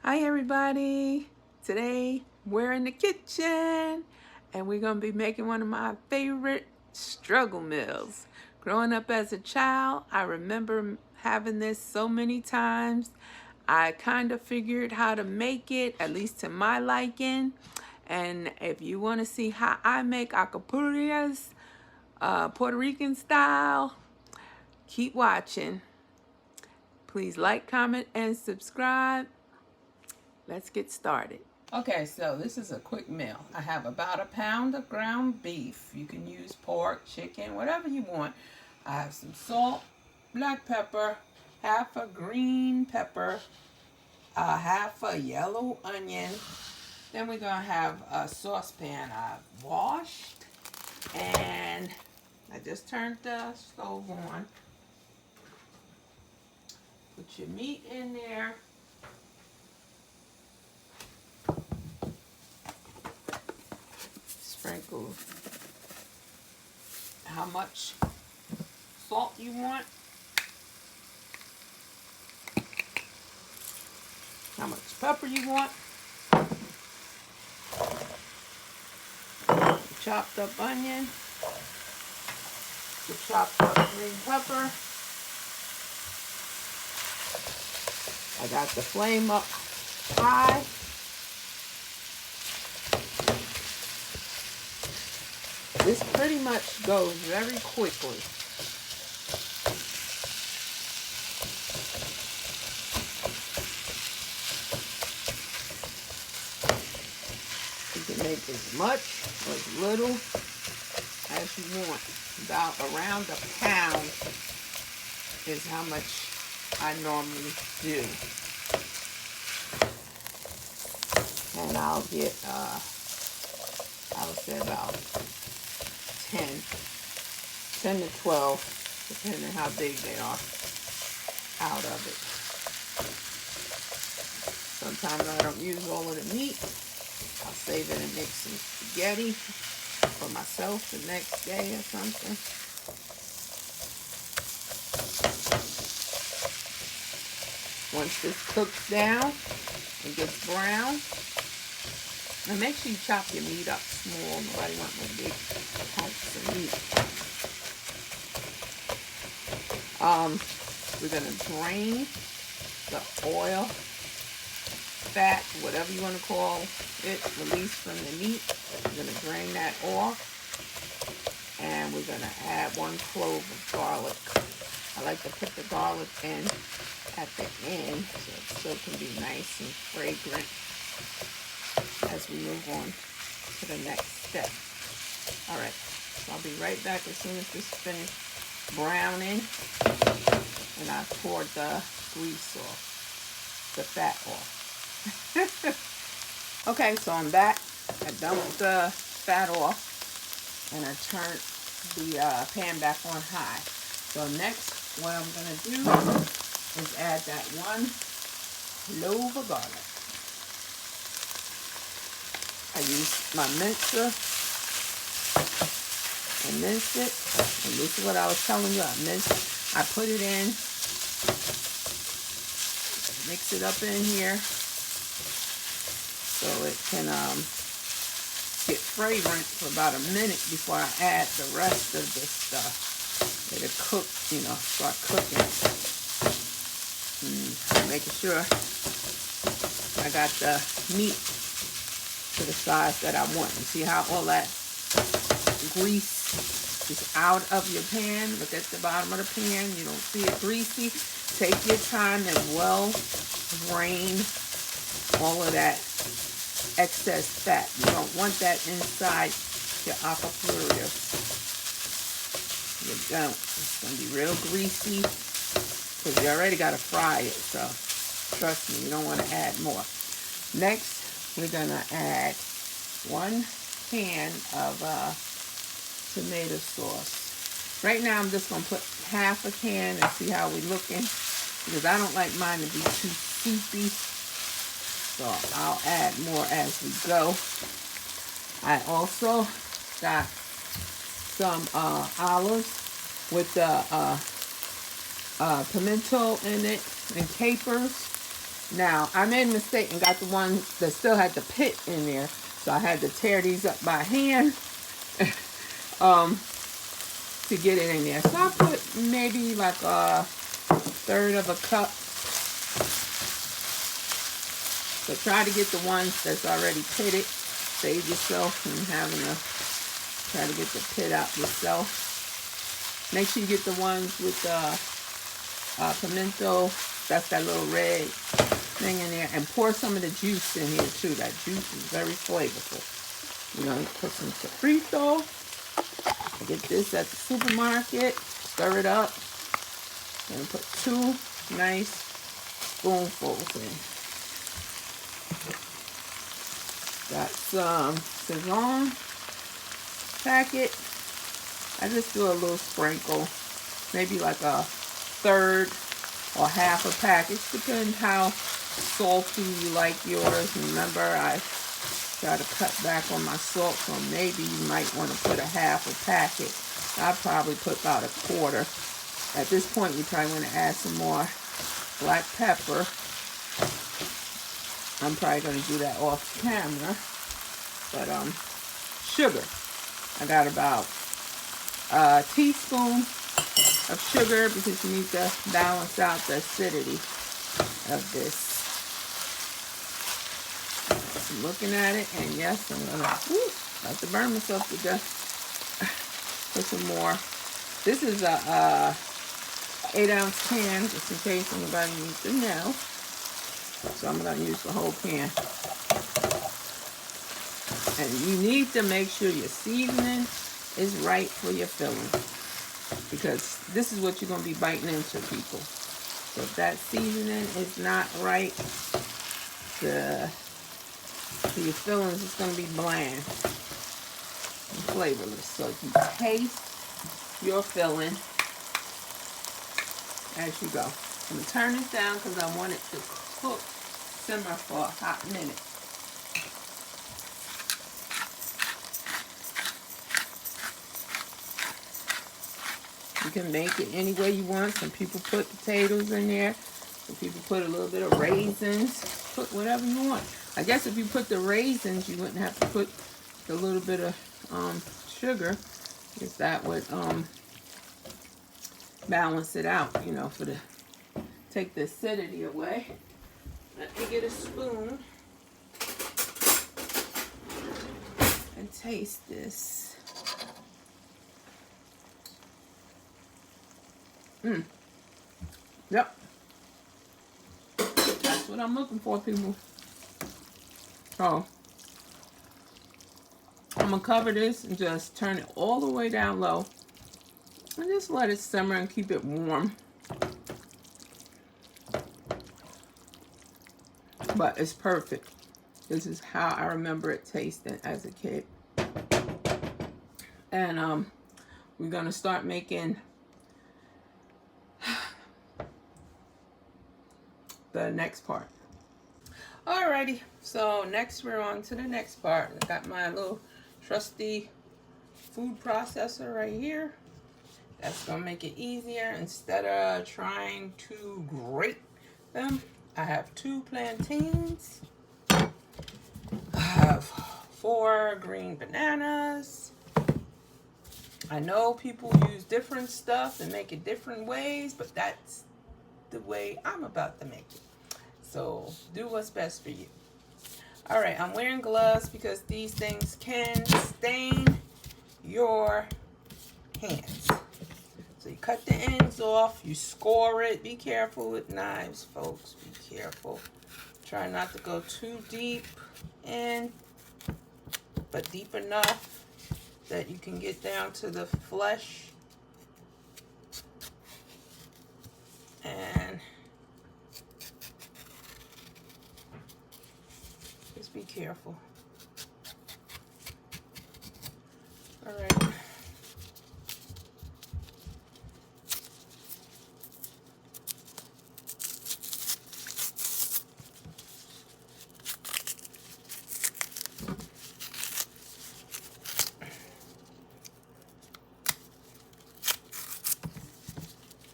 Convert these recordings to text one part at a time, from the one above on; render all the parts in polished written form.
Hi everybody! Today we're in the kitchen and we're going to be making one of my favorite struggle meals. Growing up as a child, I remember having this so many times. I kind of figured how to make it, at least to my liking. And if you want to see how I make alcapurrias, Puerto Rican style, keep watching. Please like, comment, and subscribe. Let's get started. Okay, so this is a quick meal. I have about a pound of ground beef. You can use pork, chicken, whatever you want. I have some salt, black pepper, half a green pepper, half a yellow onion. Then we're gonna have a saucepan I've washed, and I just turned the stove on. Put your meat in there. Sprinkle how much salt you want, how much pepper you want, chopped up onion, the chopped up green pepper. I got the flame up high. This pretty much goes very quickly. You can make as much or as little as you want. About around a pound is how much I normally do. And I'll get, I would say about 10 to 12, depending on how big they are, out of it. Sometimes I don't use all of the meat. I'll save it and make some spaghetti for myself the next day or something. Once this cooks down and gets brown, and make sure you chop your meat up small. Nobody wants no big hunks of meat. We're going to drain the oil, fat, whatever you want to call it, released from the meat. We're going to drain that off. And we're going to add 1 clove of garlic. I like to put the garlic in at the end so it still can be nice and fragrant as we move on to the next step. All right, so I'll be right back as soon as this is finished browning and I poured the grease off, the fat off. Okay, so I'm back. I dumped the fat off and I turned the pan back on high. So next, what I'm gonna do is add that 1 clove of garlic. I use my mincer and mince it. And this is what I was telling you. I put it in, mix it up in here so it can get fragrant for about a minute before I add the rest of the stuff. It'll cook, you know, start cooking. Making sure I got the meat to the size that I want. You see how all that grease is out of your pan? Look at the bottom of the pan. You don't see it greasy. Take your time and well drain all of that excess fat. You don't want that inside your alcapurrias. You don't. It's going to be real greasy because you already got to fry it. So trust me, you don't want to add more. Next, we're going to add 1 can of tomato sauce. Right now, I'm just going to put half a can and see how we're looking because I don't like mine to be too soupy. So I'll add more as we go. I also got some olives with pimento in it and capers. Now, I made a mistake and got the one that still had the pit in there. So I had to tear these up by hand to get it in there. So I put maybe like a third of a cup. So try to get the ones that's already pitted. Save yourself from having to try to get the pit out yourself. Make sure you get the ones with pimento. That's that little red thing in there. And pour some of the juice in here too. That juice is very flavorful. You know, put some sofrito. Get this at the supermarket. Stir it up. And put 2 nice spoonfuls in. Got some SAZON packet. I just do a little sprinkle. Maybe like a third or half a package. Depends how salty you like yours. Remember, I try to cut back on my salt, so maybe you might want to put a half a packet. I'll probably put about a quarter. At this point, you probably want to add some more black pepper. I'm probably going to do that off camera. But sugar. I got about a teaspoon of sugar because you need to balance out the acidity of this. I'm looking at it, and yes, I'm going to have to burn myself to death. Put some more. This is a 8-ounce can, just in case anybody needs to know. So I'm going to use the whole can. And you need to make sure your seasoning is right for your filling. Because this is what you're going to be biting into, people. So if that seasoning is not right, your fillings is going to be bland and flavorless. So if you taste your filling as you go. I'm going to turn this down because I want it to cook, simmer for a hot minute. You can make it any way you want. Some people put potatoes in there. Some people put a little bit of raisins. Put whatever you want. I guess if you put the raisins, you wouldn't have to put a little bit of sugar, because that would balance it out, you know, take the acidity away. Let me get a spoon and taste this. Yep. That's what I'm looking for, people. So, I'm going to cover this and just turn it all the way down low. And just let it simmer and keep it warm. But it's perfect. This is how I remember it tasting as a kid. And we're going to start making the next part. Alrighty, so next we're on to the next part. I got my little trusty food processor right here. That's gonna make it easier. Instead of trying to grate them, I have 2 plantains. I have 4 green bananas. I know people use different stuff and make it different ways, but that's the way I'm about to make it. So do what's best for you. All right, I'm wearing gloves because these things can stain your hands. So you cut the ends off, you score it. Be careful with knives, folks. Be careful. Try not to go too deep in, but deep enough that you can get down to the flesh. And just be careful. All right.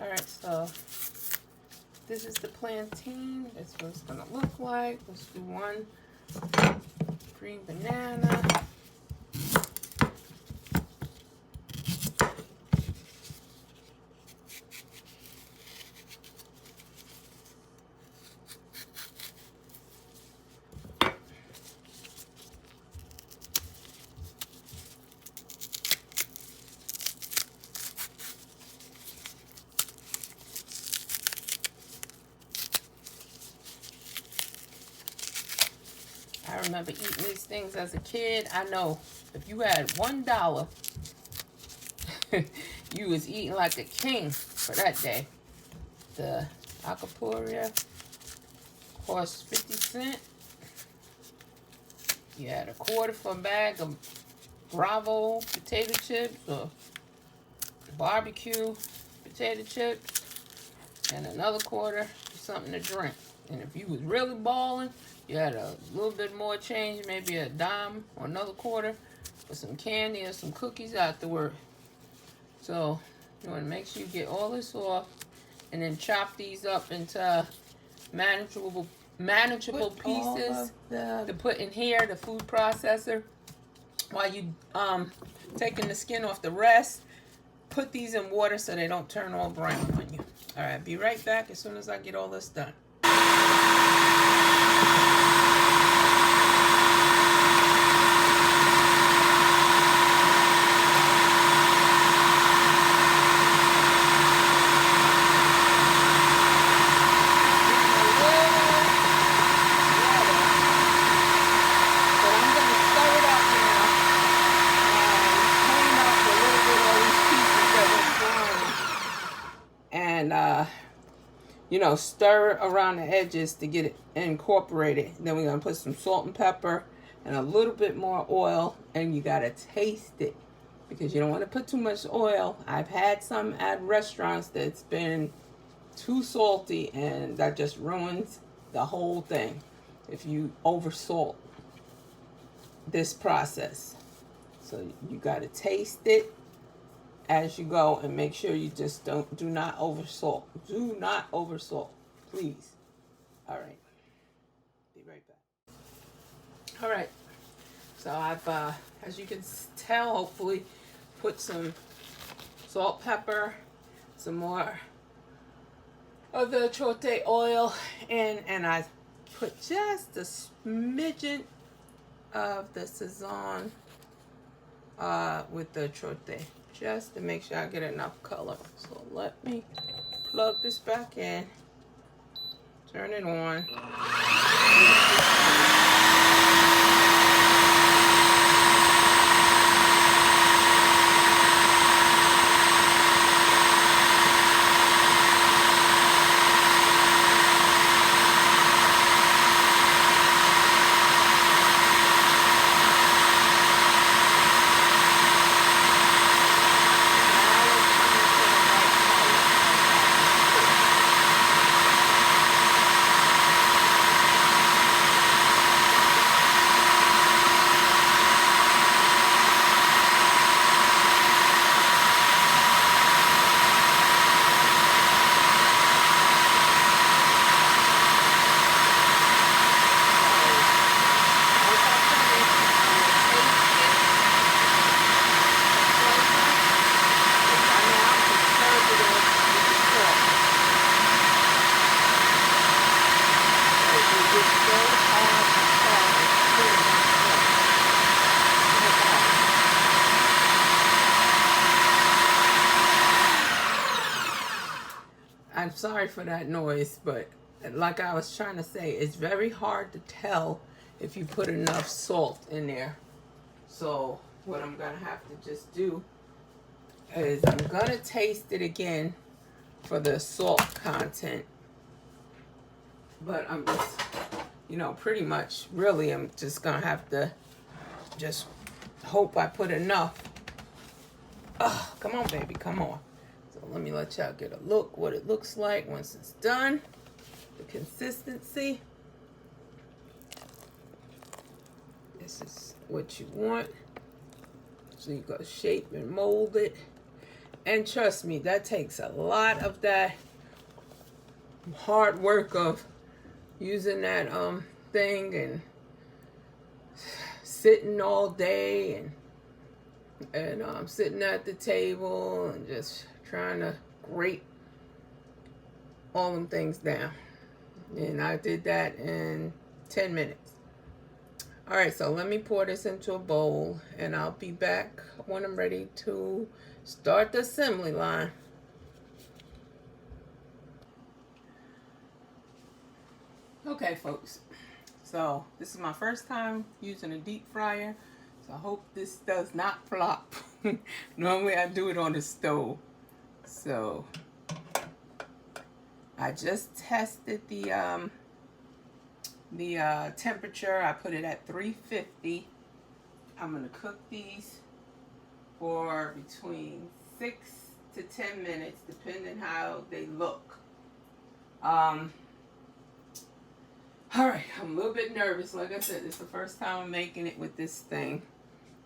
All right, so this is the plantain. That's what it's gonna look like. Let's do one green banana. I remember eating these things as a kid. I know if you had $1, you was eating like a king for that day. The Alcapurrias cost 50 cents. You had a quarter for a bag of Bravo potato chips or barbecue potato chips, and another quarter for something to drink. And if you was really balling, you had a little bit more change, maybe a dime or another quarter for some candy or some cookies afterward. So you want to make sure you get all this off, and then chop these up into manageable pieces to put in here, the food processor. While you taking the skin off the rest, put these in water so they don't turn all brown on you. All right, be right back as soon as I get all this done. You know, stir it around the edges to get it incorporated. Then we're gonna put some salt and pepper and a little bit more oil, and you gotta taste it because you don't want to put too much oil. I've had some at restaurants that's been too salty, and that just ruins the whole thing if you over salt this process. So you gotta taste it as you go, and make sure you just do not over salt. Do not over salt, please. All right, be right back. All right, so I've as you can tell, hopefully, put some salt, pepper, some more of the achotie oil in, and I put just a smidgen of the SAZON with the achotie, just to make sure I get enough color. So let me plug this back in, turn it on. I'm sorry for that noise, but like I was trying to say, it's very hard to tell if you put enough salt in there. So what I'm gonna have to just do is I'm gonna taste it again for the salt content. But I'm just, you know, pretty much, really, I'm just gonna have to just hope I put enough. Oh, come on, baby, come on. So let me let y'all get a look what it looks like once it's done. The consistency. This is what you want. So you go shape and mold it. And trust me, that takes a lot of that hard work of using that thing and sitting all day and sitting at the table and just trying to grate all them things down. And I did that in 10 minutes. All right, so let me pour this into a bowl and I'll be back when I'm ready to start the assembly line. Okay, folks, so this is my first time using a deep fryer, so I hope this does not flop. Normally I do it on the stove. So I just tested the temperature. I put it at 350. I'm gonna cook these for between 6 to 10 minutes, depending how they look. All right, I'm a little bit nervous. Like I said, it's the first time I'm making it with this thing,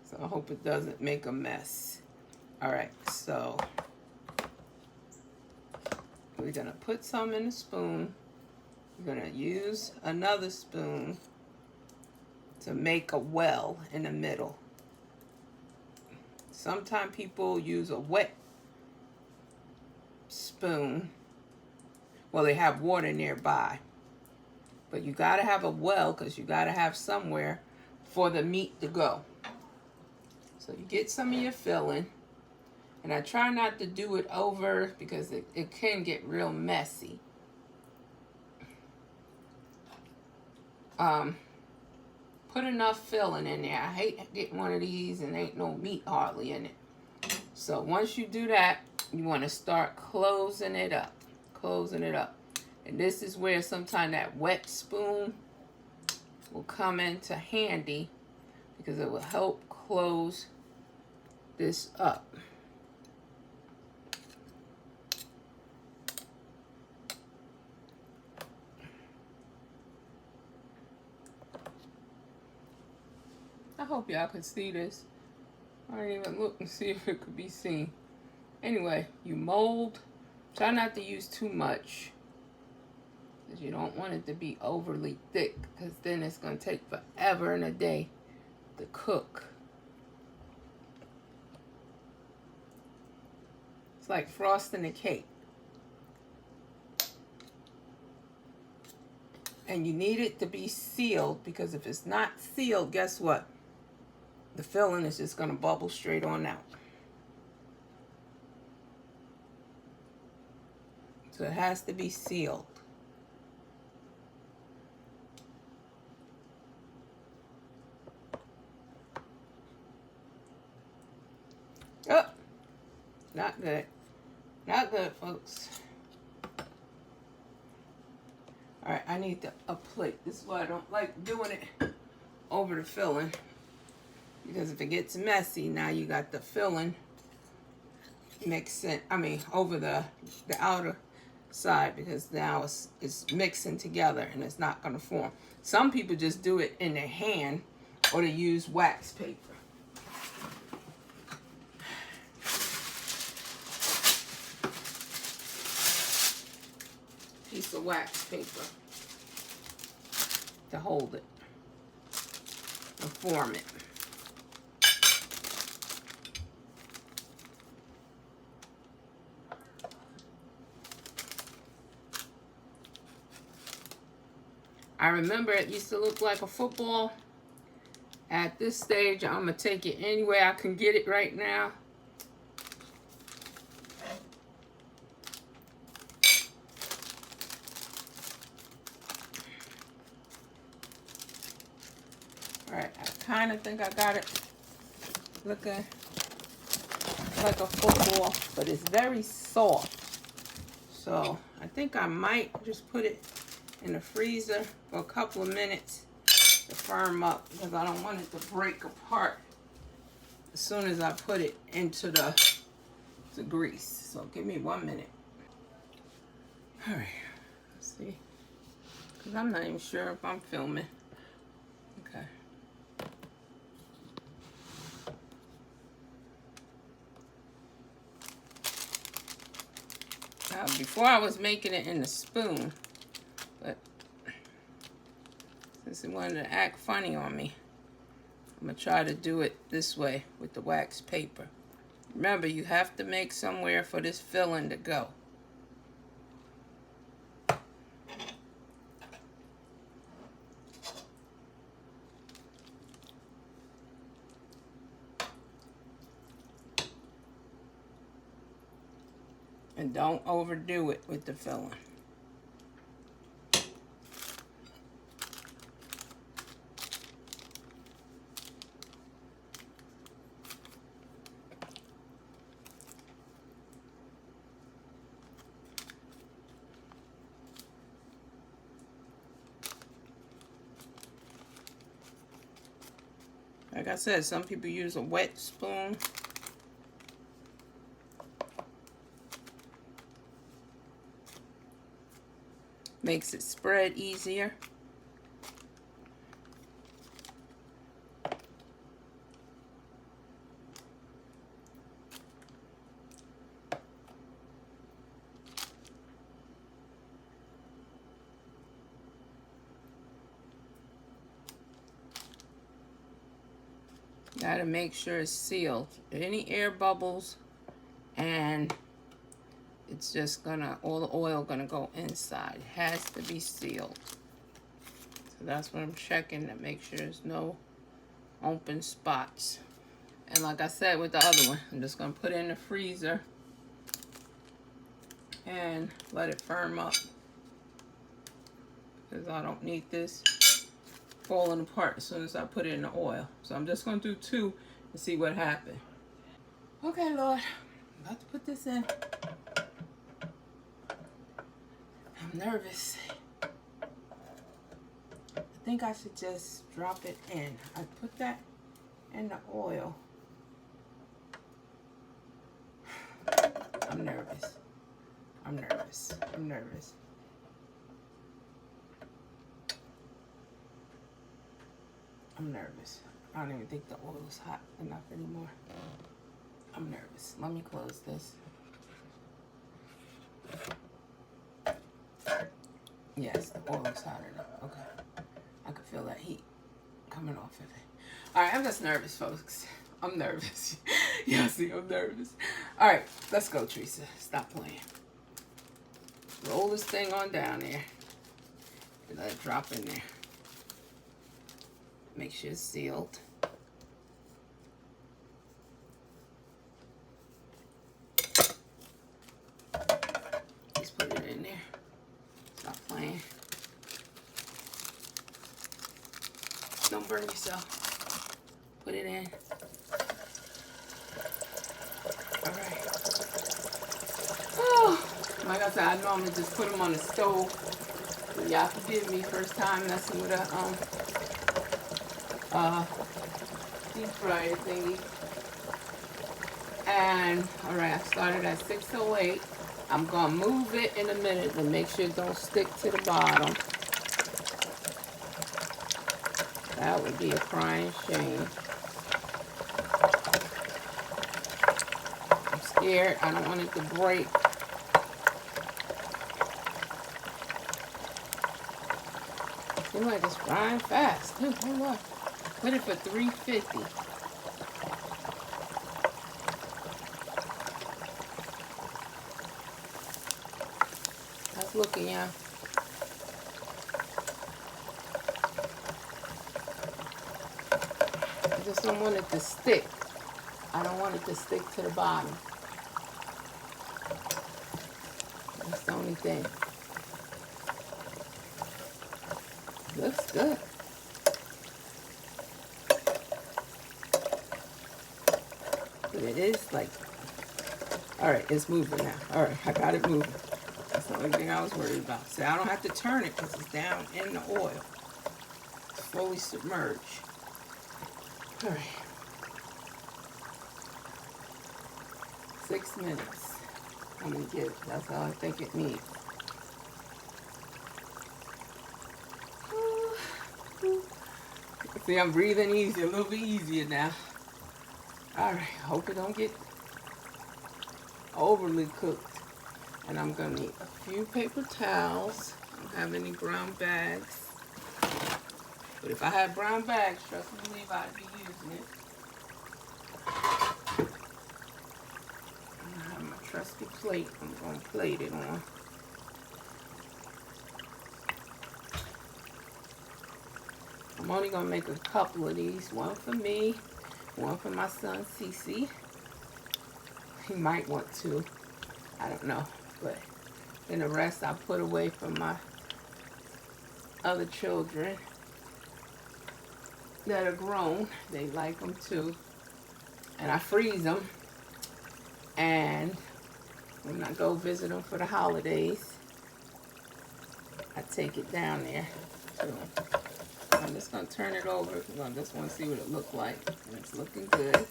so I hope it doesn't make a mess. All right, so we're gonna put some in a spoon. We're gonna use another spoon to make a well in the middle. Sometimes people use a wet spoon. Well, they have water nearby. But you gotta have a well because you gotta have somewhere for the meat to go. So you get some of your filling. And I try not to do it over because it can get real messy. Put enough filling in there. I hate getting one of these and ain't no meat hardly in it. So once you do that, you want to start closing it up. Closing it up. And this is where sometimes that wet spoon will come into handy because it will help close this up. I hope y'all can see this. I didn't even look and see if it could be seen. Anyway, you mold. Try not to use too much, because you don't want it to be overly thick, because then it's going to take forever and a day to cook. It's like frosting a cake. And you need it to be sealed, because if it's not sealed, guess what? The filling is just going to bubble straight on out. So it has to be sealed. Oh, not good. Not good, folks. All right, I need a plate. This is why I don't like doing it over the filling. Because if it gets messy, now you got the filling mixing, over the outer side, because now it's mixing together and it's not going to form. Some people just do it in their hand, or they use wax paper. Piece of wax paper to hold it and form it. I remember it used to look like a football. At this stage, I'm going to take it any way I can get it right now. Alright, I kind of think I got it looking like a football, but it's very soft. So I think I might just put it in the freezer for a couple of minutes to firm up, because I don't want it to break apart as soon as I put it into the grease. So give me 1 minute. All right, let's see, because I'm not even sure if I'm filming. Okay. I'll before I was making it in the spoon, but since it wanted to act funny on me, I'm gonna try to do it this way with the wax paper. Remember, you have to make somewhere for this filling to go. And don't overdo it with the filling. Like I said, some people use a wet spoon. Makes it spread easier. Gotta make sure it's sealed. Any air bubbles, and it's just gonna, all the oil gonna go inside. It has to be sealed. So that's what I'm checking, to make sure there's no open spots. And like I said with the other one, I'm just gonna put it in the freezer and let it firm up, because I don't need this falling apart as soon as I put it in the oil. So I'm just gonna do 2 and see what happens. Okay, Lord, I'm about to put this in. I'm nervous. I think I should just drop it in. I put that in the oil. I'm nervous. I'm nervous. I'm nervous. I'm nervous. I don't even think the oil is hot enough anymore. I'm nervous. Let me close this. Yes, the oil is hot enough. Okay. I can feel that heat coming off of it. All right, I'm just nervous, folks. I'm nervous. Yeah, see, I'm nervous. All right, let's go, Teresa. Stop playing. Roll this thing on down there and let it drop in there. Make sure it's sealed. Just put it in there. Stop playing. Don't burn yourself. Put it in. All right. Oh, like I said, I normally just put them on the stove. So y'all forgive me, first time messing with a deep fryer thingy. And all right, I started at 608. I'm gonna move it in a minute to make sure it don't stick to the bottom. That would be a crying shame. I'm scared. I don't want it to break. Seems like it's frying fast. Oh, look. Put it for 350. That's looking, yeah. I just don't want it to stick. I don't want it to stick to the bottom. That's the only thing. Looks good. But it is like, all right, it's moving now. All right, I got it moving. That's the only thing I was worried about. See, I don't have to turn it because it's down in the oil. It's fully submerged. All right. 6 minutes. I'm gonna give it. That's all I think it needs. See, I'm breathing easy, a little bit easier now. All right, hope it don't get overly cooked. And I'm gonna need a few paper towels. I don't have any brown bags. But if I had brown bags, trust me, believe I'd be using it. And I have my trusty plate. I'm gonna plate it on. I'm only gonna make a couple of these. One for me, one for my son Cece. He might want to. I don't know. But then the rest I put away for my other children that are grown. They like them too. And I freeze them. And when I go visit them for the holidays, I take it down there. So I'm just going to turn it over because I just want to see what it looks like. And it's looking good.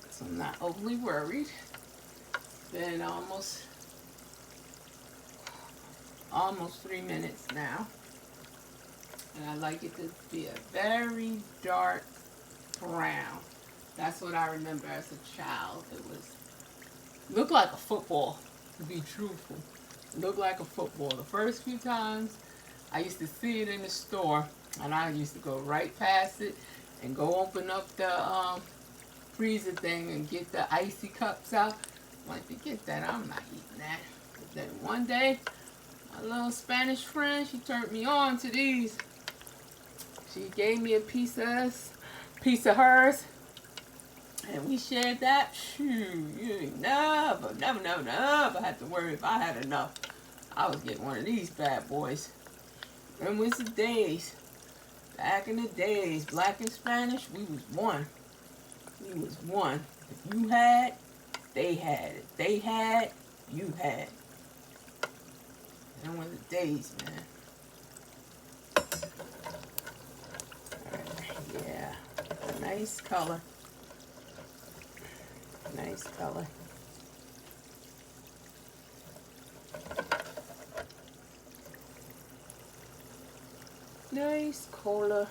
So I'm not overly worried. It's been almost 3 minutes now. And I like it to be a very dark brown. That's what I remember as a child. Looked like a football, to be truthful. It looked like a football. The first few times I used to see it in the store, and I used to go right past it and go open up the freezer thing and get the icy cups out. I'm like, forget that, I'm not eating that. But then one day, my little Spanish friend, she turned me on to these. She gave me a piece of hers, and we shared that. Shoot, you never had to worry if I had enough. I was getting one of these bad boys. And was the days, back in the days, black and Spanish, we was one. We was one. If you had, they had. If they had, you had. And one of the days, man. Yeah, nice color. Nice color. Nice color.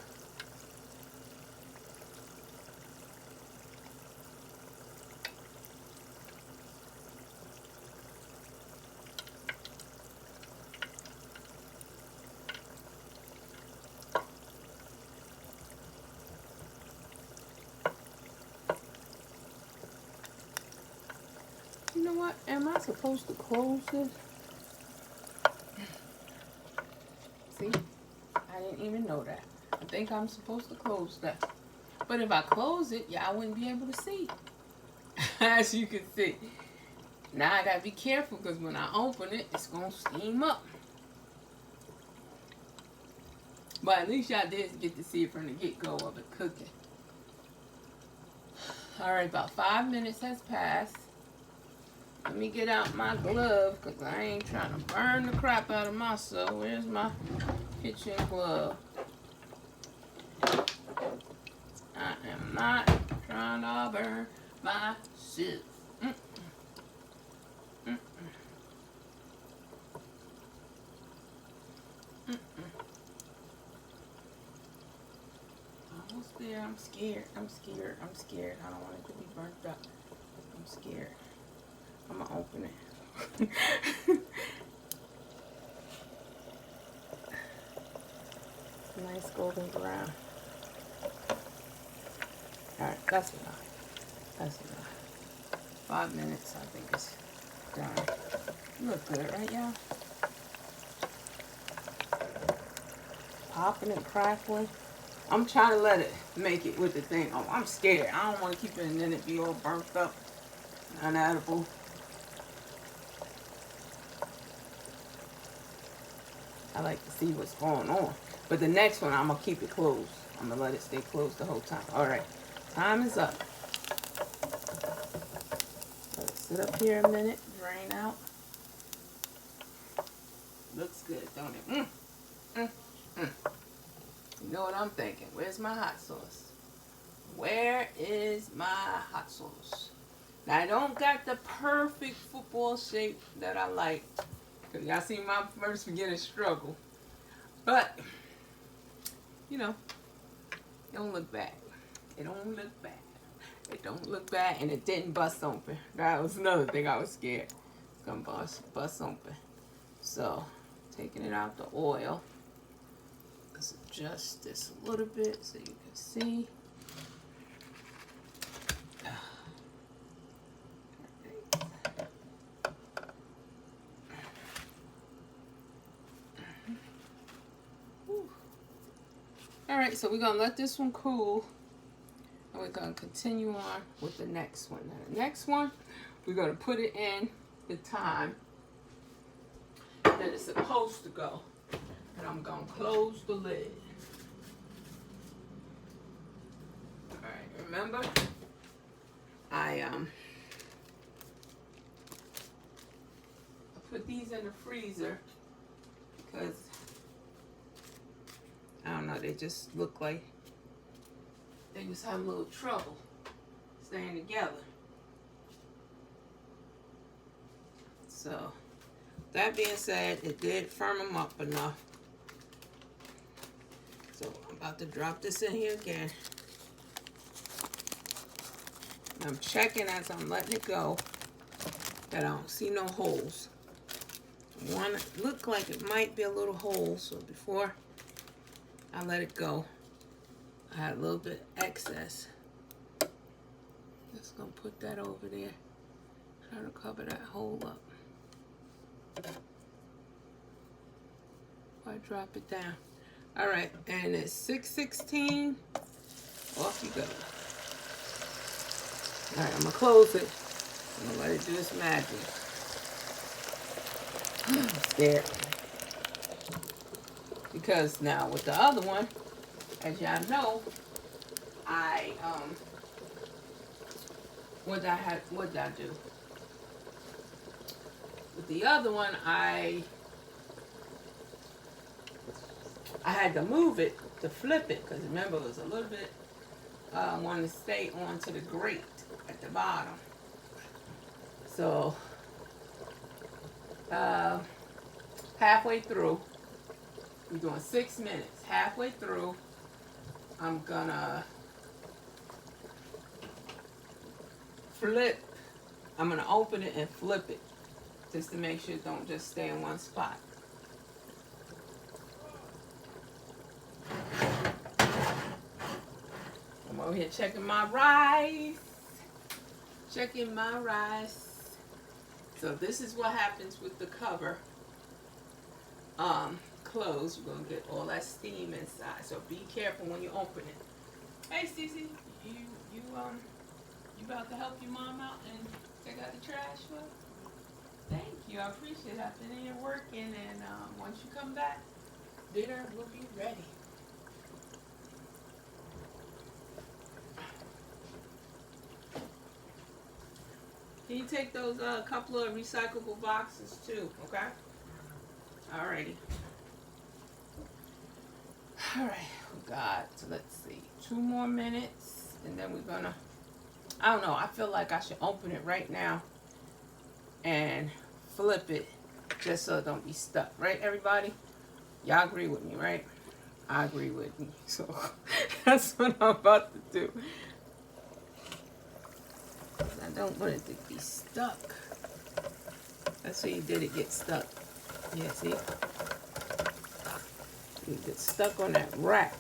You know what? Am I supposed to close this? See? I didn't even know that. I think I'm supposed to close that. But if I close it, y'all wouldn't be able to see. As you can see. Now I gotta be careful because when I open it, it's gonna steam up. But at least y'all did get to see it from the get-go of it cooking. Alright, about 5 minutes has passed. Let me get out my glove because I ain't trying to burn the crap out of myself. Where's my kitchen glove? I am not trying to burn myself. Almost there. I'm scared. I'm scared. I'm scared. I don't want it to be burnt up. I'm scared. I'm gonna open it. Nice golden brown. Alright, that's enough. That's enough. 5 minutes, I think it's done. Look good, right, y'all? Popping and crackling. I'm trying to let it make it with the thing. Oh, I'm scared. I don't want to keep it and then it be all burnt up. Unedible. I like to see what's going on. But the next one, I'm going to keep it closed. I'm going to let it stay closed the whole time. Alright, time is up. Let it sit up here a minute, drain out. Looks good, don't it? You know what I'm thinking. Where's my hot sauce? Where is my hot sauce? Now, I don't got the perfect football shape that I like. Because y'all see my first beginning struggle. But, you know, it don't look bad. It don't look bad. It don't look bad, and it didn't bust open. That was another thing I was scared. It's gonna bust open. So, taking it out the oil. Let's adjust this a little bit so you can see. Alright, so we're going to let this one cool. And we're going to continue on with the next one. Now, the next one, we're going to put it in the time that it's supposed to go. And I'm going to close the lid. Alright, remember, I put these in the freezer because I don't know, they just look like they was having a little trouble staying together. So, that being said, it did firm them up enough. So, I'm about to drop this in here again. I'm checking as I'm letting it go that I don't see no holes. One looked like it might be a little hole, so before I let it go, I had a little bit excess. Just gonna put that over there. Try to cover that hole up. I drop it down. All right, and it's 6:16. Off you go. All right, I'm gonna close it. I'm gonna let it do its magic. I'm scared. Because now with the other one, as y'all know, I what did I do? With the other one, I had to move it to flip it because remember it was a little bit wanted to stay onto the grate at the bottom. So halfway through, we're doing 6 minutes. Halfway through, I'm gonna flip. I'm gonna open it and flip it just to make sure it don't just stay in one spot. I'm over here checking my rice. Checking my rice. So this is what happens with the cover closed. You're gonna get all that steam inside. So be careful when you open it. Hey Cece, you about to help your mom out and take out the trash? Well, thank you. I appreciate it. I've been in here working, and once you come back, dinner will be ready. Can you take those couple of recyclable boxes too, okay? Alrighty. Alright, we got, let's see, 2 more minutes, and then we're gonna, I don't know, I feel like I should open it right now and flip it just so it don't be stuck, right everybody? Y'all agree with me, right? I agree with me, so that's what I'm about to do. I don't want it to be stuck. That's what you did, it get stuck. Yeah, see? It gets stuck on that rack.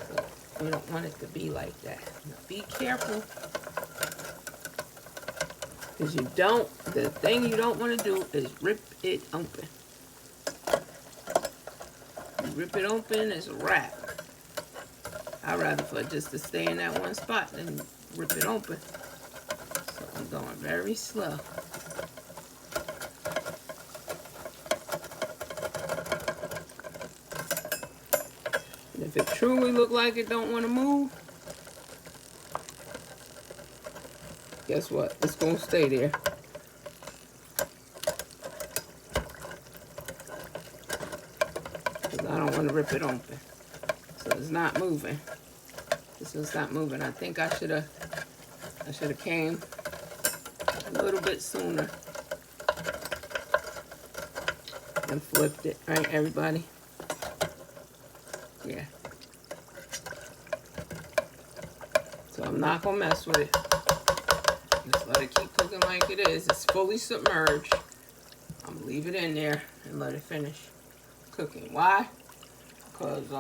So we don't want it to be like that. Now be careful. Because the thing you don't want to do is rip it open. You rip it open, it's a wrap. I'd rather for it just to stay in that one spot than rip it open. So I'm going very slow. And if it truly look like it don't want to move, guess what? It's going to stay there. Because I don't want to rip it open. So it's not moving. This one's not moving. I think I should have came a little bit sooner and flipped it. Right, everybody? Yeah. So I'm not gonna mess with it. Just let it keep cooking like it is. It's fully submerged. I'm gonna leave it in there and let it finish cooking. Why? Because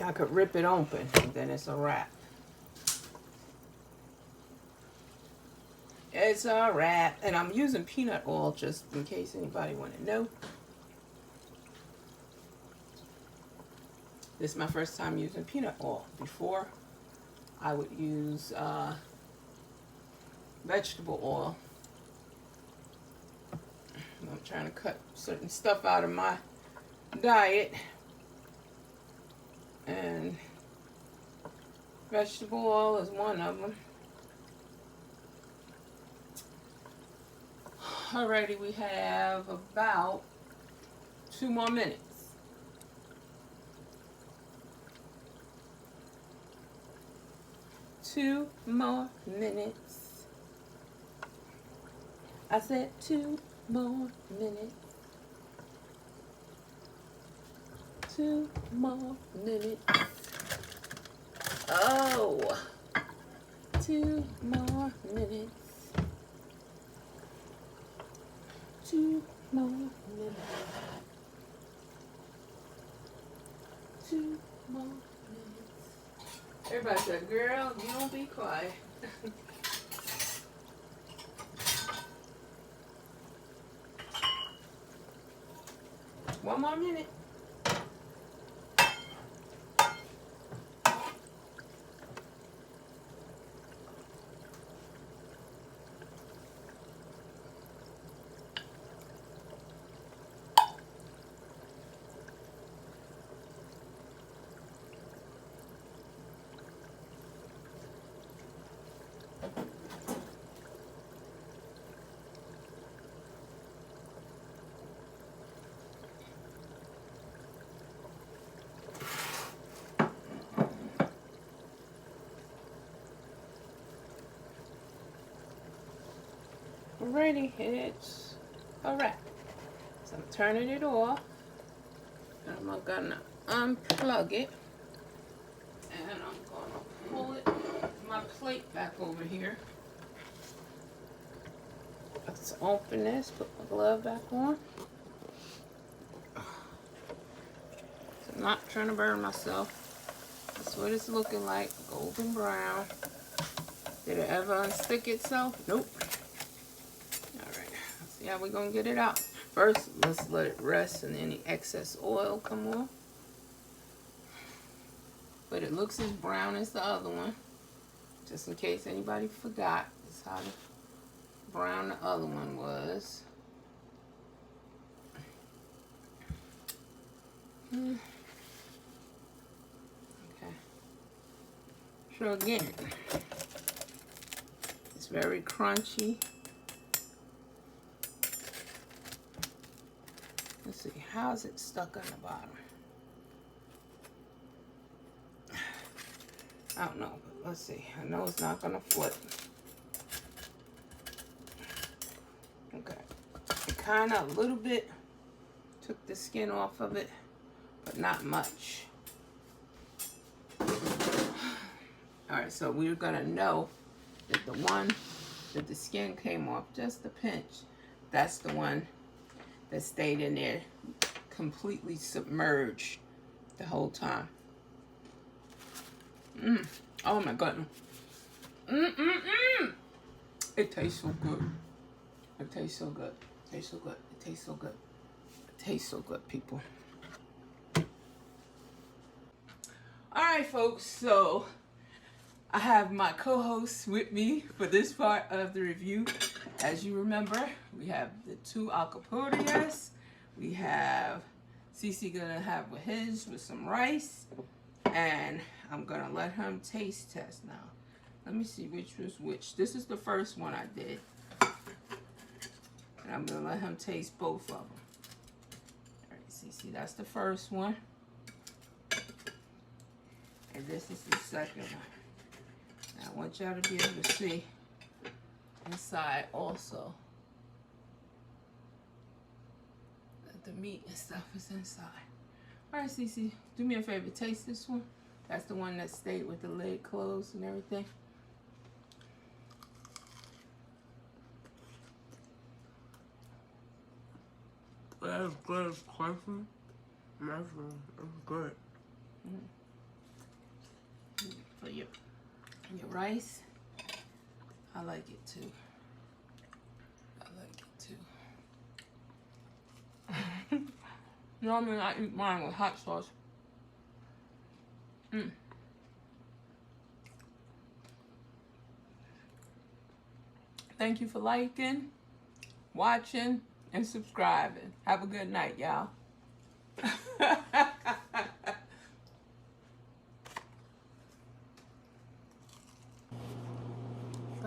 I could rip it open and then it's a wrap. It's a wrap. And I'm using peanut oil just in case anybody want to know. This is my first time using peanut oil. Before, I would use vegetable oil. I'm trying to cut certain stuff out of my diet. And vegetable oil is one of them. Alrighty, we have about 2 more minutes. Two more minutes. I said 2 more minutes. 2 more minutes. Oh, 2 more minutes. 2 more minutes. 2 more minutes. Everybody said, girl, you don't be quiet. One more minute. Alrighty, it's a wrap. So I'm turning it off. And I'm gonna unplug it. And I'm gonna pull it, my plate back over here. Let's open this, put my glove back on. So I'm not trying to burn myself. That's what it's looking like, golden brown. Did it ever unstick itself? Nope. Alright, let's see how we're gonna get it out. First, let's let it rest and any excess oil come off. But it looks as brown as the other one. Just in case anybody forgot, this is how brown the other one was. Okay. So again, it's very crunchy. Let's see, how's it stuck on the bottom? I don't know, but let's see. I know it's not gonna flip. Okay. It kind of a little bit took the skin off of it, but not much. Alright, so we're gonna know that the one that the skin came off just a pinch, that's the one that stayed in there completely submerged the whole time. Oh my goodness. It tastes so good. It tastes so good. It tastes so good. It tastes so good. It tastes so good, people. Alright, folks, so I have my co-hosts with me for this part of the review. As you remember, we have the 2 alcapurrias. We have Cece gonna have with his with some rice. And I'm gonna let him taste test now. Let me see which was which. This is the first one I did. And I'm gonna let him taste both of them. Alright, Cece, that's the first one. And this is the second one. Now, I want y'all to be able to see inside also that the meat and stuff is inside. All right, Cece, do me a favor. Taste this one. That's the one that stayed with the lid closed and everything. That's good, it's crunchy. That's good. For your rice, I like it too. I like it too. Normally I eat mine with hot sauce. Thank you for liking, watching, and subscribing. Have a good night, y'all.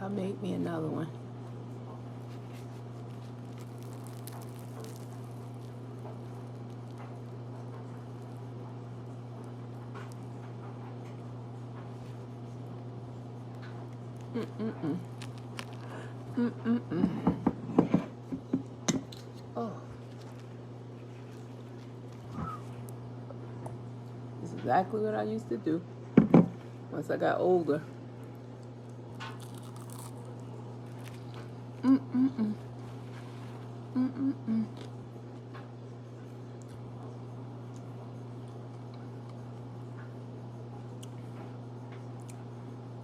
I made me another one. Oh. This is exactly what I used to do once I got older.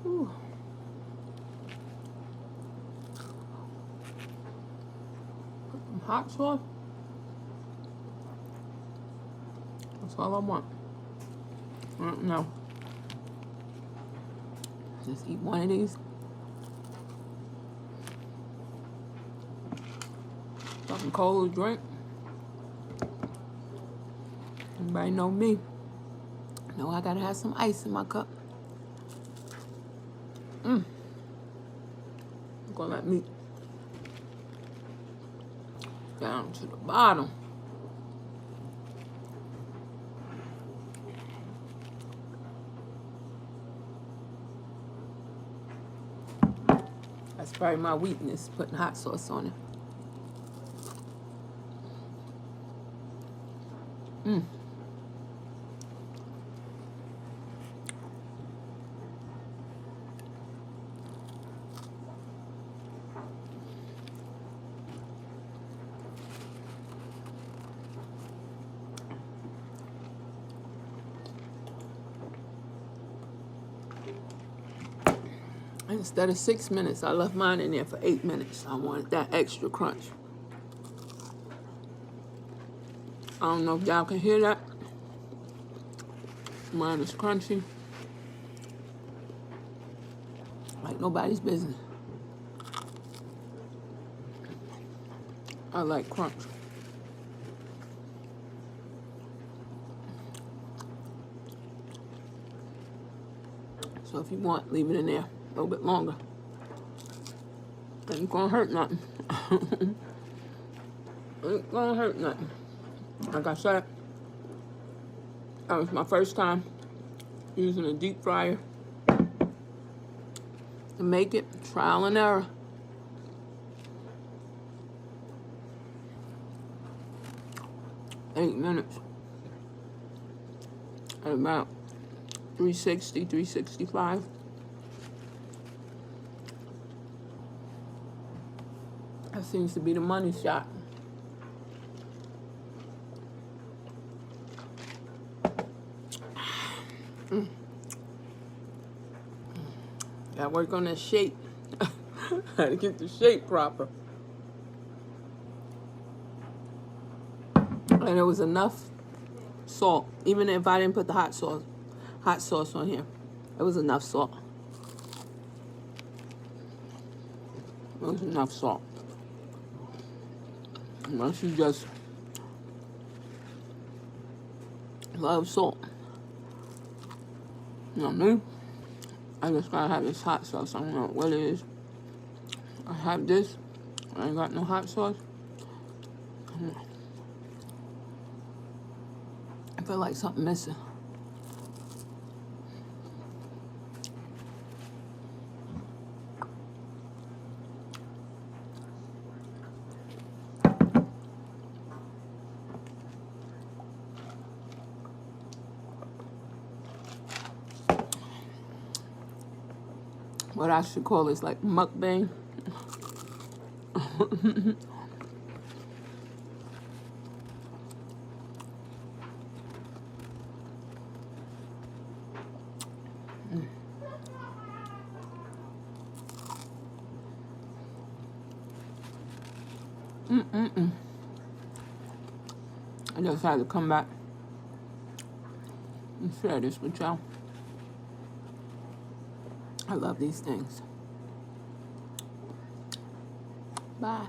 Ooh. Put some hot sauce. That's all I want. No. Just eat one of these. Something cold to drink. Everybody know me. Know I gotta have some ice in my cup. I'm gonna let me down to the bottom. That's probably my weakness, putting hot sauce on it. Instead of 6 minutes, I left mine in there for 8 minutes. I wanted that extra crunch. I don't know if y'all can hear that. Mine is crunchy. Like nobody's business. I like crunch. So if you want, leave it in there a little bit longer. Ain't gonna hurt nothing. Ain't gonna hurt nothing. Like I said, that was my first time using a deep fryer to make it. Trial and error. Eight minutes. At about 360, 365. That seems to be the money shot. Gotta work on that shape. Gotta get the shape proper. And there was enough salt. Even if I didn't put the hot sauce on here, there was enough salt. There was enough salt. Unless you just love salt. You know me? I just gotta have this hot sauce. I don't know what it is. I have this. I ain't got no hot sauce. I feel like something missing. what I should call is like mukbang. I just had to come back and share this with y'all. I love these things. Bye.